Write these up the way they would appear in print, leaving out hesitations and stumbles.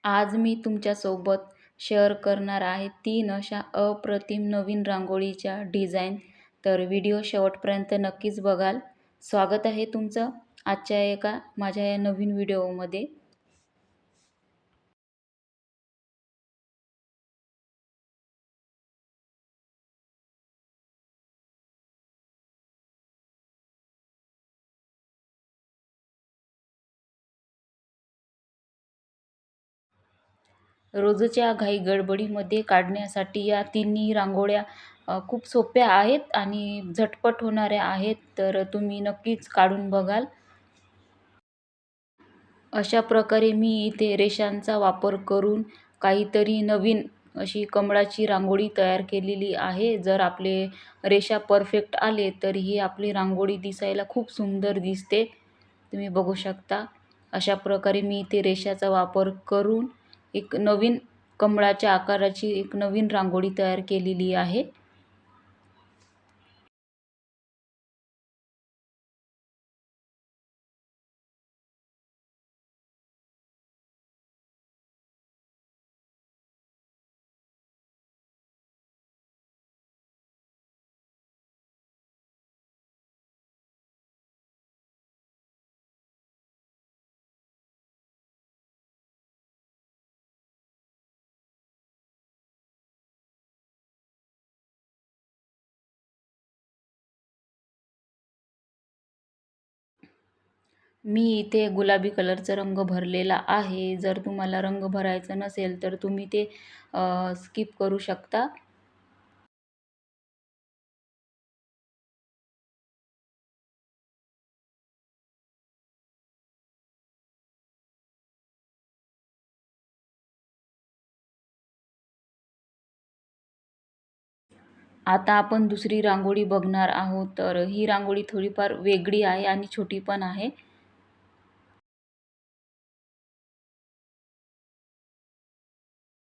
आज मी तुमच्यासोबत शेअर करणार आहे 3 अशा अप्रतिम नवीन रांगोळीच्या डिझाईन. तर व्हिडिओ शेवटपर्यंत नक्कीच बघाल. स्वागत आहे तुमचं आजच्या एका माझ्या या नवीन व्हिडिओमध्ये. रोजच्या घाई गडबडीमध्ये काढण्यासाठी या तिन्ही रांगोळ्या खूप सोप्या आहेत आणि झटपट होणाऱ्या आहेत. तर तुम्ही नक्कीच काढून बघाल. अशा प्रकारे मी इथे रेषांचा वापर करून काहीतरी नवीन अशी कमळाची रांगोळी तयार केलेली आहे. जर आपले रेषा परफेक्ट आले तर ही आपली रांगोळी दिसायला खूप सुंदर दिसते. तुम्ही बघू शकता. अशा प्रकारे मी इथे रेषाचा वापर करून एक नवीन कमळाच्या आकाराची एक नवीन रांगोळी तयार केलेली आहे. मी इथे गुलाबी कलरचा रंग भरलेला आहे. जर तुम्हाला रंग भरायचा नसेल तर तुम्ही ते स्किप करू शकता. आता आपण दुसरी रांगोळी बघणार आहोत. तर ही रांगोळी थोडीफार वेगळी आहे आणि छोटी पण आहे.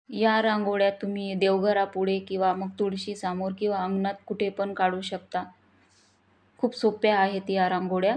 या रांगोळ्या तुम्ही देवघरापुढे किंवा मग तुळशीसमोर किंवा अंगणात कुठे पण काढू शकता. खूप सोप्या आहेत या रांगोळ्या.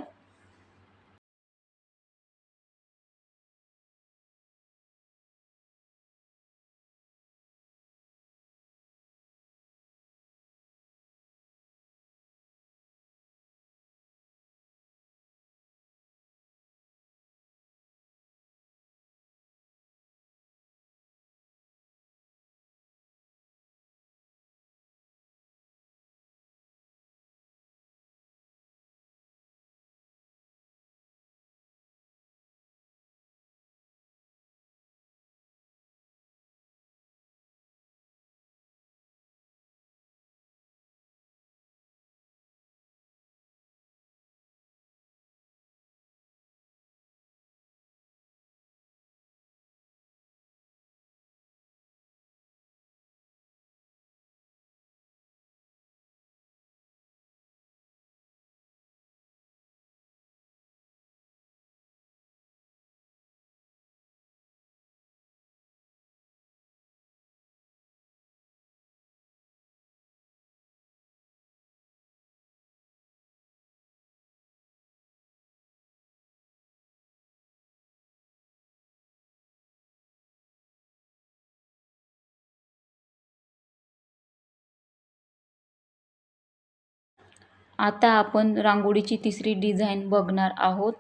आता आपण रांगोळीची तिसरी डिझाईन बघणार आहोत.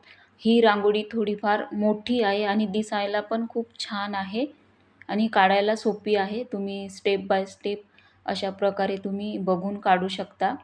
ही रांगोळी थोडीफार मोठी आहे आणि दिसायला पण खूप छान आहे आणि काढायला सोपी आहे. तुम्ही स्टेप बाय स्टेप अशा प्रकारे तुम्ही बघून काढू शकता.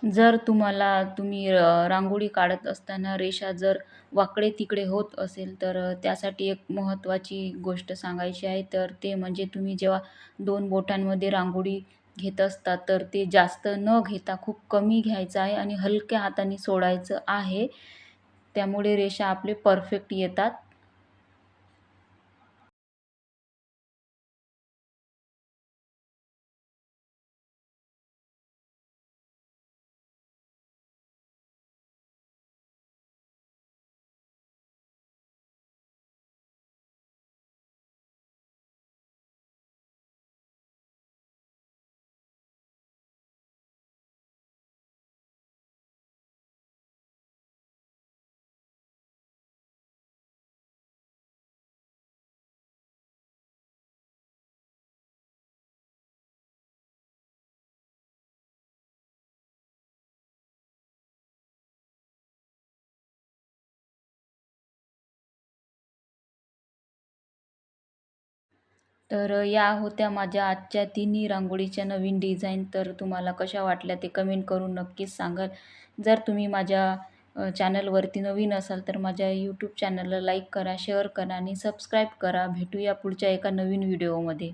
जर तुम्ही रांगोळी काढत असताना रेषा जर वाकडे-तिकडे होत असेल, तर त्यासाठी एक महत्त्वाची गोष्ट सांगायची आहे. तर ते म्हणजे तुम्ही जेव्हा 2 बोटांमध्ये रांगोळी घेत असता, तर ते जास्त न घेता खूप कमी घ्यायचं आहे आणि हलक्या हाताने सोडायचं आहे. त्यामुळे रेषा आपले परफेक्ट येतात. तर या होत्या माझ्या आजच्या तिन्ही रांगोळीच्या नवीन डिझाईन. तर तुम्हाला कशा वाटल्या ते कमेंट करून नक्कीच सांगाल. जर तुम्ही माझ्या चॅनलवरती नवीन असाल तर माझ्या यूट्यूब चॅनलला लाईक करा, शेअर करा आणि सबस्क्राईब करा. भेटूया पुढच्या एका नवीन व्हिडिओमध्ये.